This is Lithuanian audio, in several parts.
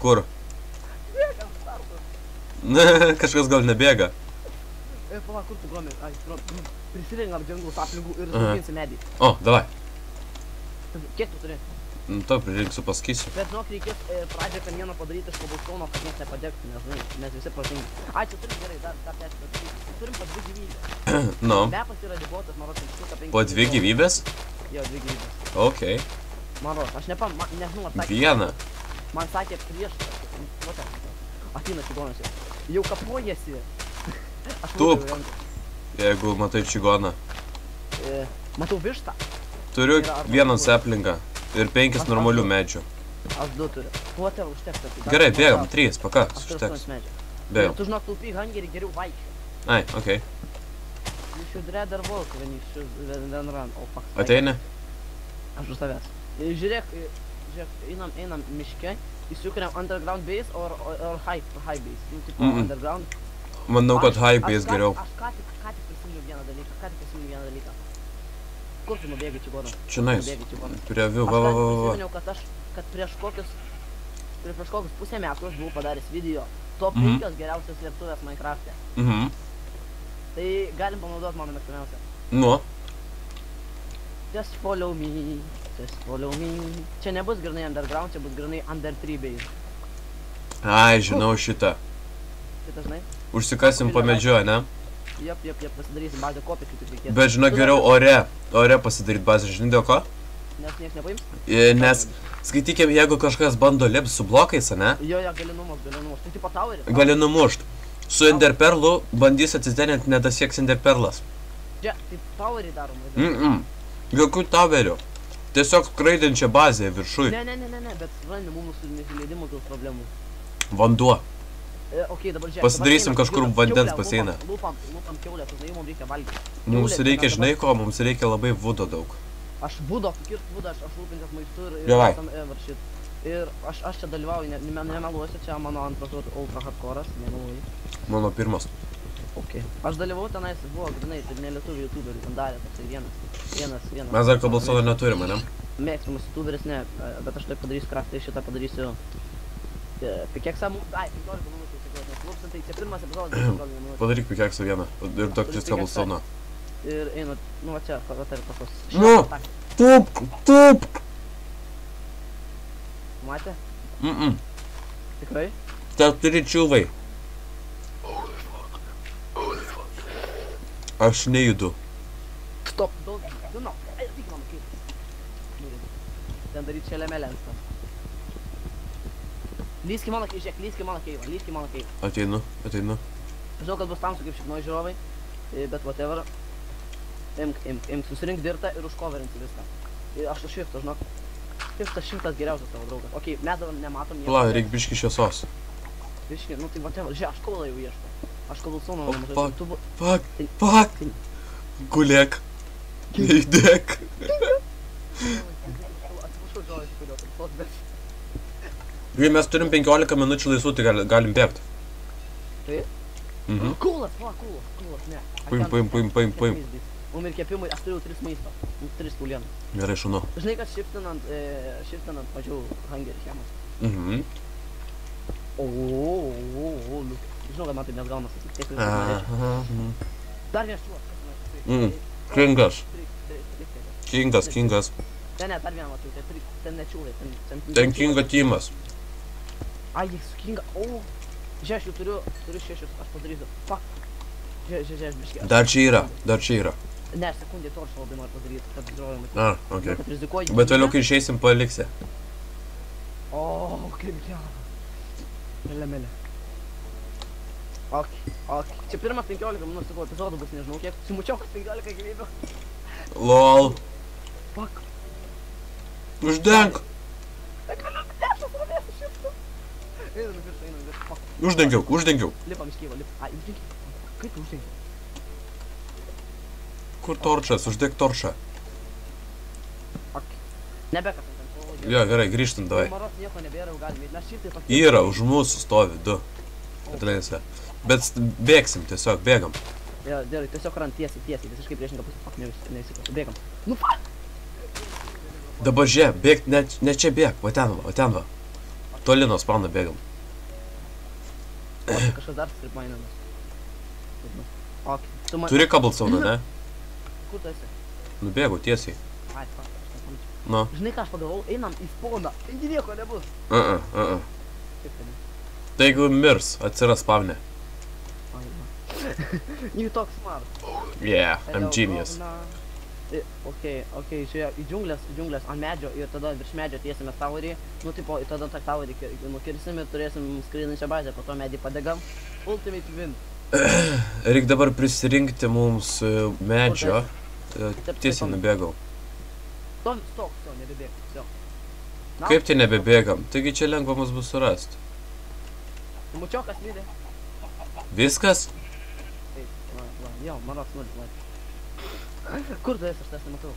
Kur? Bėgam, startas. Kažkas gal nebėga. Pala, kur tu gromi? Ai, prisirinkam džinglus aplinkų ir suginsi medį. O, davai. Kiek tu turi? Taip, pririnksiu, pasakysiu. Bet, žinok, reikės pradžią kamieną padaryti iš kobalstono, kad niekas nepadegtų, nes, žinai, mes visi protingi. Ai, čia turim gerai, dar tęsti. Turim po 2 gyvybės. Nu. Mepas yra ribotas, man rodos, 5. Po 2 gyvybės? Jo, 2 gyvybės. Okei. Man rodos, aš nežinau, ar sakė. Vieną. Man sakė prieš. Ateina čigonas jau. Jau kapojasi. Tupk. Jeigu matai čigoną. Matau vištą. Turiu 1 saplinką ir 5 normalių medžių. Aš 2 turiu. Tuotė užteks. Gerai, bėgam, 3, pakaks, Aš turiu užteks. 8 medžių. Bėgam. Tu žinok, taupyk hangerį, geriau vaikščiu. Ai, okei. You should rather walk than run. Oh, fuck. Ateini? Aš už tavęs. Žiūrėk, einam miške. Įsukuriam underground base or high base. Nu, tipo underground. Manau, kad high base geriau. Aš ką tik prisiminiau vieną dalyką. Kur tu nubėgai čigoną? Čionais. Prie avių, va. Aš prisiminiau, kad prieš kokius pusę metų aš buvau padaręs video top 5 geriausios slėptuvės Minecraft'e. Tai galim panaudoti mano mėgstamiausią. Nu. Just follow me. Čia nebus grinai underground, čia bus grinai under 3 base. Ai, žinau šitą. Šitą žinai? Užsikasim pamedžioje, ne? Jop, pasidarysim bazę kopičių tik reikės. Bet žinau, geriau ore pasidaryt bazę, žinai dėl ko? Nes nieks nepaims? Nes, skaitykim, jeigu kažkas bando lipti su blokais, ne? Jo, gali numušt. Tai tipo toweris? Gali numušt. Su enderperlu bandys atsidenint, nedasieks enderperlas. Čia, tai towerį darom. Jokių towerių. Tiesiog skraidinčią bazę viršui. Ne, bet supranti, mums su nusileidimu kils problemų. Vanduo. Okay, dabar žiūrėk. Pasidarysim kažkur vandens baseiną. Lūpam kiaulę, tu žinai, mums reikia valgyti. Mums reikia, žinai ko, mums reikia labai vudo daug. Aš vudo, kirt vudą, aš rūpintis maistu ir varšyt. Ir aš čia dalyvauju, nemeluosiu, čia mano antras ultra hardcore'as, nemeluoju. Mano pirmas. Ok. Aš dalyvau tenais, buvo grinai, tai ne lietuvių youtuberių, ten darė toksai vienas. Mes dar kobalstono neturime, ne? Mėgstamas youtuberis, ne, bet aš tai padarysiu kraftą, šitą padarysiu. Pikeksą, 15 minučių. Tai čia pirmas epizodas. Padaryk pikeksą vieną ir duok 3 kobalstono. Ir einu, nu va čia, patar pasos. Nu, tupk. Matė? Tikrai? Dar turi čiūvai. Aš nejudu. Stop, no. Tik man kaip. Ten daryt čia lemelensą. Lyski mano keivą, lyski mano keivą. Ateinu. Žinau, kad bus tamsu kaip šiknoj žiūrovai, bet whatever. Imk susirink dirtą ir užkoverinti viską. Aš su Shiftu, žinok. Shiftas geriausias tavo draugas. Ok, mes dabar nematom nieko. Pala, reik biški šviesos. Biški, nu tai whatever. Žiūrėk, aš kovalą jau ieškau. Aš kovalsono nemažai. Fuck. Gulėk. Neįdėk. Atsiprašau, žiūrovai, kodėl, bet... Jei mes turim 15 minučių laisvų, tai galim bėgti. Tai? Kūlas, ne. Paim. Mum ir kepimui, aš turiu 3 maisto. 3 kaulieną. Gerai, šunu. Žinai, kad shiftinant mažiau hangerį chemas. Žinau, kad man taip nesgaunas. Dar vienas čiūlas. Kingas. Ne, dar vieną mačiau, ten nečiūlai. Ten Kingo teamas. Ai, jis su Kinga, Žiūrėk, aš jau turiu 6, aš padarysiu. Fuck. Žiūrėk, biškė. Dar čia yra. Ne, sekundė toršą labai noriu padaryti, kad žiūrovai matyti. Okei. Bet vėliau, kai išeisim, paliksi. Kaip gerai. Melė. Ok. Čia pirmas 15 minučių, sakau, epizodų bus nežinau kiek. Simučiau, 15 gyvybių. Lol. Fuck. Uždenk. Einam virš, fuck. Uždengiau. Lipam iš kyvo, Ai, uždengiau. Kaip tu uždengiau? Kur torčas? Uždėk torčą. Ok. Nebekasam ten. Jo, gerai, grįžtam, davai. Maros nieko nebėra, jau galim. Mes šitai pakeisim. Yra, už mūsų stovi 2. Atleisė. Bet bėgsim, tiesiog bėgam. Jo, gerai, tiesiog rand tiesiai, visiškai priešinga pusė. Fuck, neįsikosiu. Bėgam. Nu, fuck! Dabar žiūrėk, bėg, ne čia bėg, va ten va. toli nuo spawno bėgam. Kažkas dar stripainamas. Ok, tu man... Turi cobblestone, ne? Kur tu esi? Nubėgau tiesiai. Ai, fuck, aš nepamačiau. Nu. Žinai ką aš pagalvojau? Einam į spawną. Taigi nieko nebus. Kaip tai ne? Tai jeigu mirs, atsiras spavne. Ai, va. You talk smart. Yeah, I'm genius. Okei, žiūrėjau, į džiunglės ant medžio ir tada virš medžio tiesime taurį. Nu, tipo, tada tą taurį nukirsim ir turėsim skraidinčią bazę, po to medį padegam. Ultimate win. Reik dabar prisirinkti mums medžio. Tiesiai nubėgau. Stok, nebebėg, vėl. Kaip tai nebebėgam? Taigi čia lengva mus bus surasti. Mučiokas lydė. Viskas? Taip, va, jo, manos nulis, va. Kur tu esi, aš tas nematau.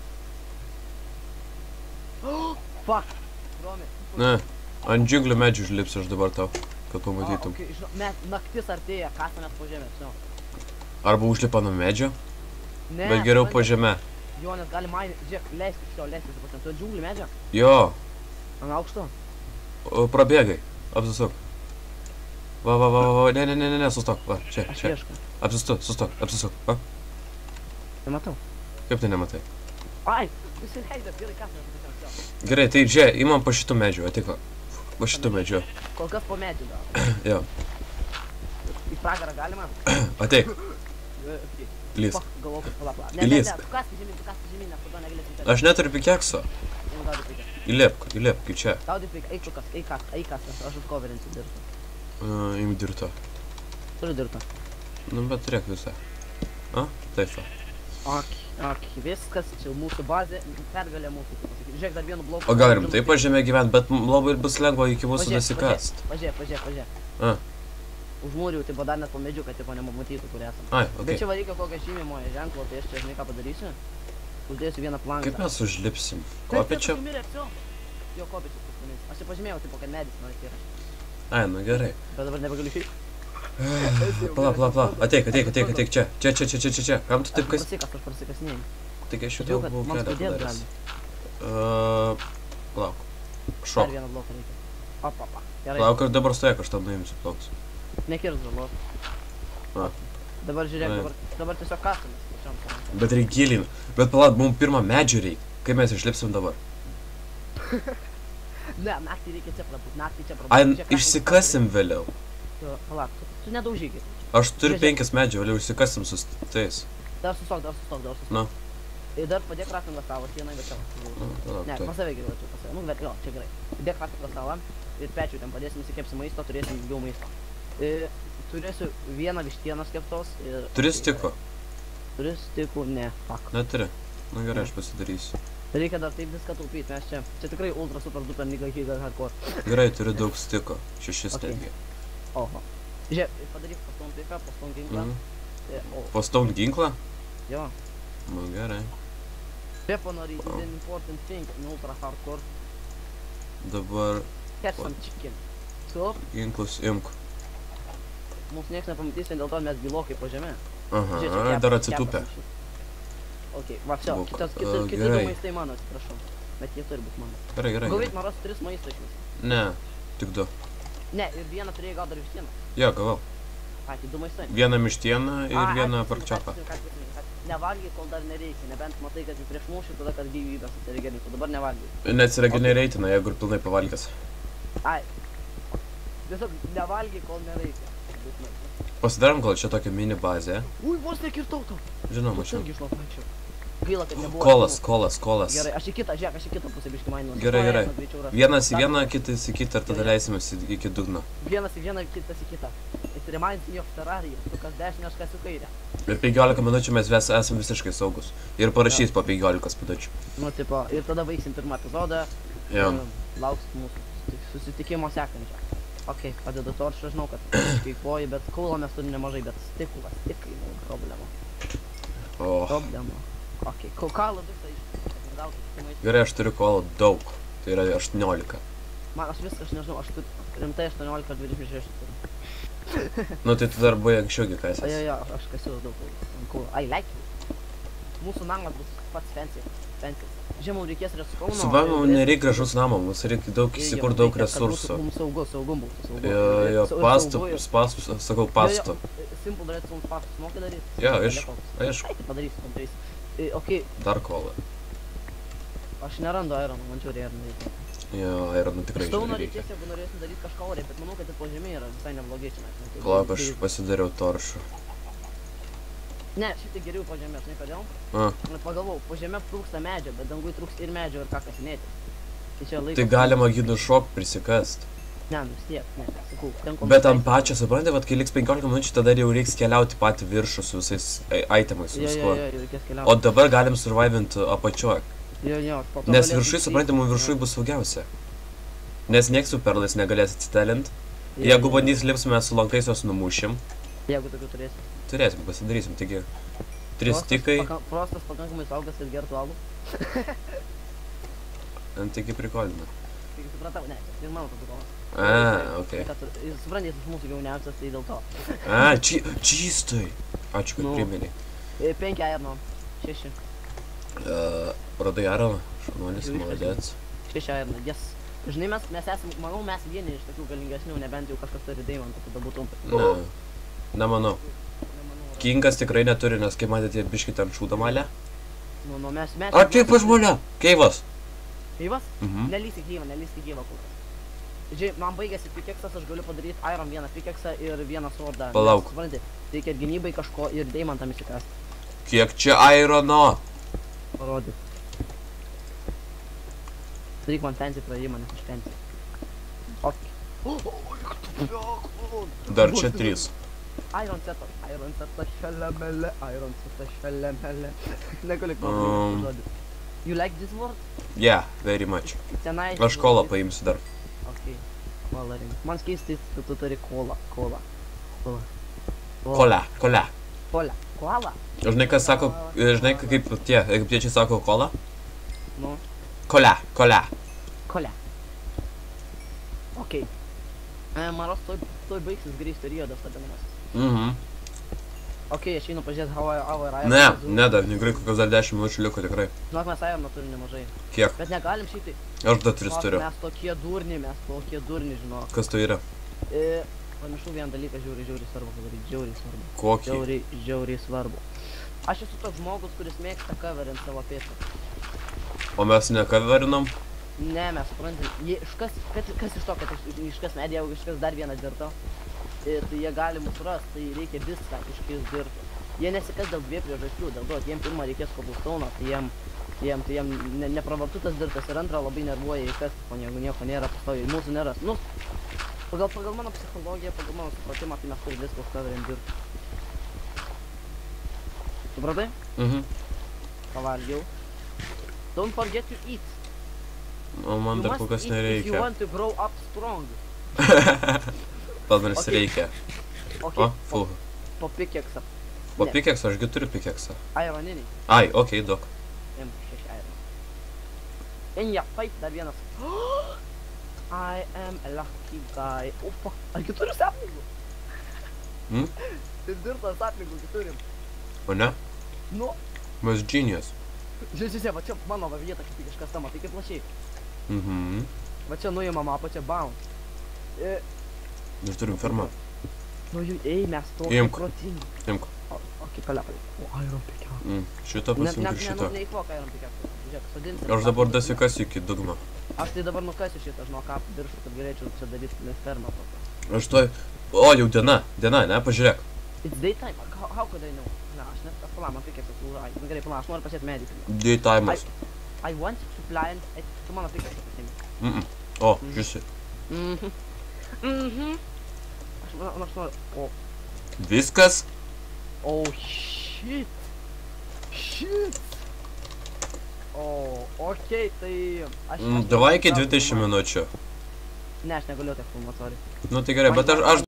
Fuck, Romi. Ne, ant džiunglių medžių užlipsiu aš dabar tau, kad pamatytum. Naktis artėja, kasamės po žemę, žinau. Arba užlipam ant medžio, Ne, bet geriau po žemę. Jo, nes gali mainį, žiūrėk, leiskis, tu džiunglių medžio? Jo, Ant aukšto? prabėgai, apsisuk. Va, ne, sustok, va, čia. Aš ieškau. Sustok, va. Nematau. Kaip tai nematai? Ai, visi leidės, gerai, kasamės po žemę, jo. Gerai, tai žiūrėk, imam po šitų medžių, ateik va. Po šitų medžių. Kol kas po medžių dar. Jo, Į pragarą galima? ateik, Okay. lys. Fuck, galvoju, kad pala. Įlįsk. Tu kaski žemyn, nes po to negalėsim Aš neturiu pikekso. Įlipk, kaip čia. Gaudai pik, eik kas, aš užkoverinsiu dirtą. Im dirto. Turiu dirtą. Nu, bet turėk visą. Taip va. Ok, viskas, čia mūsų bazė, pergalė mūsų, kaip pasakyti. Žiūrėk, dar vienu bloku. O galim taip po žemė gyvent, bet labai bus lengva iki mūsų nusikast. Pažiūrėk. Užmūriau, tipo, dar net po medžiu, kad tipo nemamatytų, kur esam. Ai, Bet okei. čia va reikia kokio žymimojo ženklo, tai aš čia žinai ką padarysiu. Uždėsiu vieną planką. Kaip mes užlipsim? Kopėčiau? Jo, kopėčiau paskutinis. Aš čia pažymėjau, tipo, kad medis man yra. Ai, nu gerai. Bet dabar nebegaliu išeiti. Pala, ateik, čia. Kam tu taip kas? Aš prasikasinėjau. Taigi aš jau Žiūrėjau, tau kad buvau man kelią skaudėt padaręs. gali. Plauk. Dar Šok. vieną bloką reikia. Opa. Gerai. Plauk ir dabar stojak, aš tam nuimsiu plauks. Nekirs žalos. Dabar žiūrėk, dabar tiesiog kasamės. Bet reik gilin. Bet palauk, mums pirmą medžių reik. Kaip mes išlipsim dabar? Ne, naktį reikia čia prabūt, Ai, išsikasim vėliau. Palauk, tu nedaužykit. Aš turiu 5 medžių, vėliau išsikasim su tais. Dar sustok. Nu. Ir dar padėk raftingą savo, sieną bet savo. Ne, pas save geriau tu pas save. Nu, bet jo, čia gerai. Padėk raftingą savo ir pečių ten padėsim, įsikepsim maisto, turėsim daugiau maisto. Turėsiu vieną vištieną skeptos ir... Turi stikų? Turi stikų, ne, fuck. Neturi. Na gerai, aš pasidarysiu. Reikia dar taip viską taupyti, mes čia tikrai ultra super duper giga hardcore. Gerai, turiu daug stiko. 6 netgi. Oho. Žiūrėk, padaryk postone piką, postone ginklą. Postone ginklą? Jo. Nu gerai. Weaponry is an important thing in ultra hardcore. Dabar Catch some chicken. Stop. ginklus imk. Mums nieks nepamatys, vien dėl to mes gilokai po žemė. Aha, dar atsitūpę. Ok, va, čia, kiti du maistai mano, atsiprašau. Bet jie turi būti mano. Gerai. Galvait, man rasti 3 maistai iš vis. Ne, tik 2. Ne, ir vieną turėjai gal dar vištieną. Jo, gavau. Ai, tai 2 maistai. Vieną mištieną ir vieną parčiapą. Nevalgy, kol dar nereikia, nebent matai, kad prieš mūšį, tada kad gyvybės atsiregenintų, dabar nevalgy. Neatsiregenereitina, jeigu ir pilnai pavalgęs. Ai, tiesiog nevalgy, kol nereikia. Pasidarom gal čia tokią mini bazę. Ui, vos nekirtau tau. Žinau, mačiau. Gaila, kad nebuvo. Kolas. Gerai, aš į kitą pusę biškį maininu. Gerai. Vienas į vieną, kitas į kitą ir tada leisimės iki dugno. Vienas į vieną, kitas į kitą. It reminds me of Terraria, tu kas dešinę, aš kas į kairę. Ir 15 minučių mes esam visiškai saugus. Ir parašys po 15 minučių. Nu, tipo, ir tada baigsim pirmą epizodą. Jo. Lauksit mūsų susitikimo sekančio. Ok, padedu toršą, žinau, kad kaifuoji, bet kaulo mes turim nemažai, bet stikai, nu, problema. Ok, kaulo visą išgauti. Gerai, aš turiu kaulo daug. Tai yra 18. Man, aš nežinau, aš turiu rimtai 18 ar 26 turiu. Nu, tai tu dar buvai anksčiau gi kasęs. Jo, aš kasiu daug kaulo. I like you. Mūsų namas bus pats fancy. pensijas. Žiūrėjau, mums reikės respawnų. Su baime mums nereikia gražus namo, mums reikia daug įsikur daug resursų. Mums saugum būtų. Jo, pastų, sakau, pastų. Simple darėt mums pastus, mokai daryti? Jo, aišku. Tai padarysiu. Ok. Dar kolą. Aš nerandu ironą, man čia ironą reikia. Jo, ironą tikrai Stauno reikia. reikės, jeigu norėsim daryti kažką oriai, bet manau, kad ir po žemė yra visai neblogai čia. Palauk, aš pasidariau toršų. Ne, šitai geriau po žemė, žinai kodėl? Pagalvau, po žemė trūksta medžio, bet dangui trūksta ir medžio ir ką kasinėti. Tai čia laikas. Tai galima jį nušok prisikast. Ne, vis tiek, ne, sakau, ten ko. Bet ant pačio, suprantate, vat kai liks 15 minučių, tada jau reiks keliauti patį viršų su visais itemais, su viskuo. Jo, reikės keliauti. O dabar galim survivint apačioj. Jo, Nes viršui, suprantate, mums viršui bus saugiausia. Nes nieks su perlais negalės atsitelint. Jeigu bandys lips, mes su lankais jos numušim. Jeigu tokių turėsim. Turėsim, pasidarysim, taigi 3 tikai. Prostas pakankamai saugas ir gertų alų. Taigi prikolina. Taigi supratau, ne, ir mano prikolas. Okei. Suprantate, jis mūsų jauniausias, tai dėl to. Čystai. Ačiū, kad priminei. 5 irono, 6. Radai ironą? Šaunuolis, maladėts. 6 irono, yes. Žinai, mes esame, manau, mes vieni iš tokių galingesnių, nebent jau kažkas turi deimantą, tada būtum. Ne, nemanau. Kingas tikrai neturi, nes kaip matėte, biškit ant šūdą malę. Nu, mes... A, čia pas mane? Keivas. Keivas? Nelysi gyvą kol kas. Žiūrėk, man baigėsi pikeksas, aš galiu padaryti iron vieną pikeksą ir vieną swordą. Palauk. Supranti, reikia gynybai kažko ir deimantam įsikasti. Kiek čia irono? Parodyk. Daryk man fancy praėjimą, nes aš fancy. Ok. Dar čia 3. Iron setas šalemele. Negaliu žodį. You like this word? Yeah, very much. Tenai... Aš kolą paimsiu dar. Ok. Kolą rink. Man keistai, tu turi kolą. Kola. Kola? Žinai, kas sako, žinai, kaip tie egiptiečiai sako kola? Nu. Kolia. Ok. Maros, toj baigsis grįs periodas vadinamas. Ok, aš einu pažiūrėti how are iron. Ne, dar negrai, kokios dar 10 minučių liko tikrai. Žinok, mes iron turim nemažai. Kiek? Bet negalim šitai. Aš dar 3 turiu. Mes tokie durni, žinok. Kas tai yra? Pamiršau vieną dalyką, žiauriai svarbu padaryti, žiauriai svarbu. Kokį? Žiauriai svarbu. Aš esu toks žmogus, kuris mėgsta coverint savo pėsą. O mes nekaverinam? Ne, mes suprantam, kas iš to, kad iškas medį, jeigu iškas dar vieną dirto, tai jie gali mūsų rast, tai reikia viską iškis dirto. Jie nesikas dėl 2 priežasčių, dėl to, jiem pirmą reikės cobblestone, tai jiem nepravartu tas dirtas ir antrą labai nervuoja įkas, o jeigu nieko nėra, pastoviai mūsų neras. Nu, pagal mano psichologiją, pagal mano supratimą, tai mes turim viską užcoverint dirtų. Supratai? Pavalgiau. Don't forget to eat. O man dar kol kas nereikia. If you want to grow up strong. Padmanis reikia. O, full. Po pikeksą. Po pikeksą, ašgi turiu pikeksą. Ironiniai. Ai, okei, duok. M6 iron. Inja, fight, dar vienas. I am a lucky guy. O, fuck. Argi turiu sapningų? Tai dirtas sapningų turim. O ne? Nu. Mes genius. Žiūrėk, va čia mano vieta kaip kažkas tam, tai kaip plačiai. Va čia nuimama, apačia bound. Mes turim fermą. Nu jų, mes tokie protingi. Imk. Ok, palia. O, iron pikeksą. Šitą pasimk ir šitą. Neįkvok iron pikeksą. Žiūrėk, sodinsim. Aš dabar dasikasiu iki dugno. Aš tai dabar nukasiu šitą, žinok, ką viršų, kad galėčiau čia daryti fermą tokią. Aš toj... O, jau diena, ne, pažiūrėk. It's daytime, how could I know? Na, aš net, pala, man pikeksas, gerai, pala, aš noriu pasėti medį. Daytime'as. I want to plant, tu mano pikeksą pasiimi. O, žiūrėsi. Aš noriu, o. Viskas? Oh, shit. O, okei, tai... Davai iki 20 minučių. Ne, aš negaliu tiek filmuot, sorry. Nu tai gerai, bet aš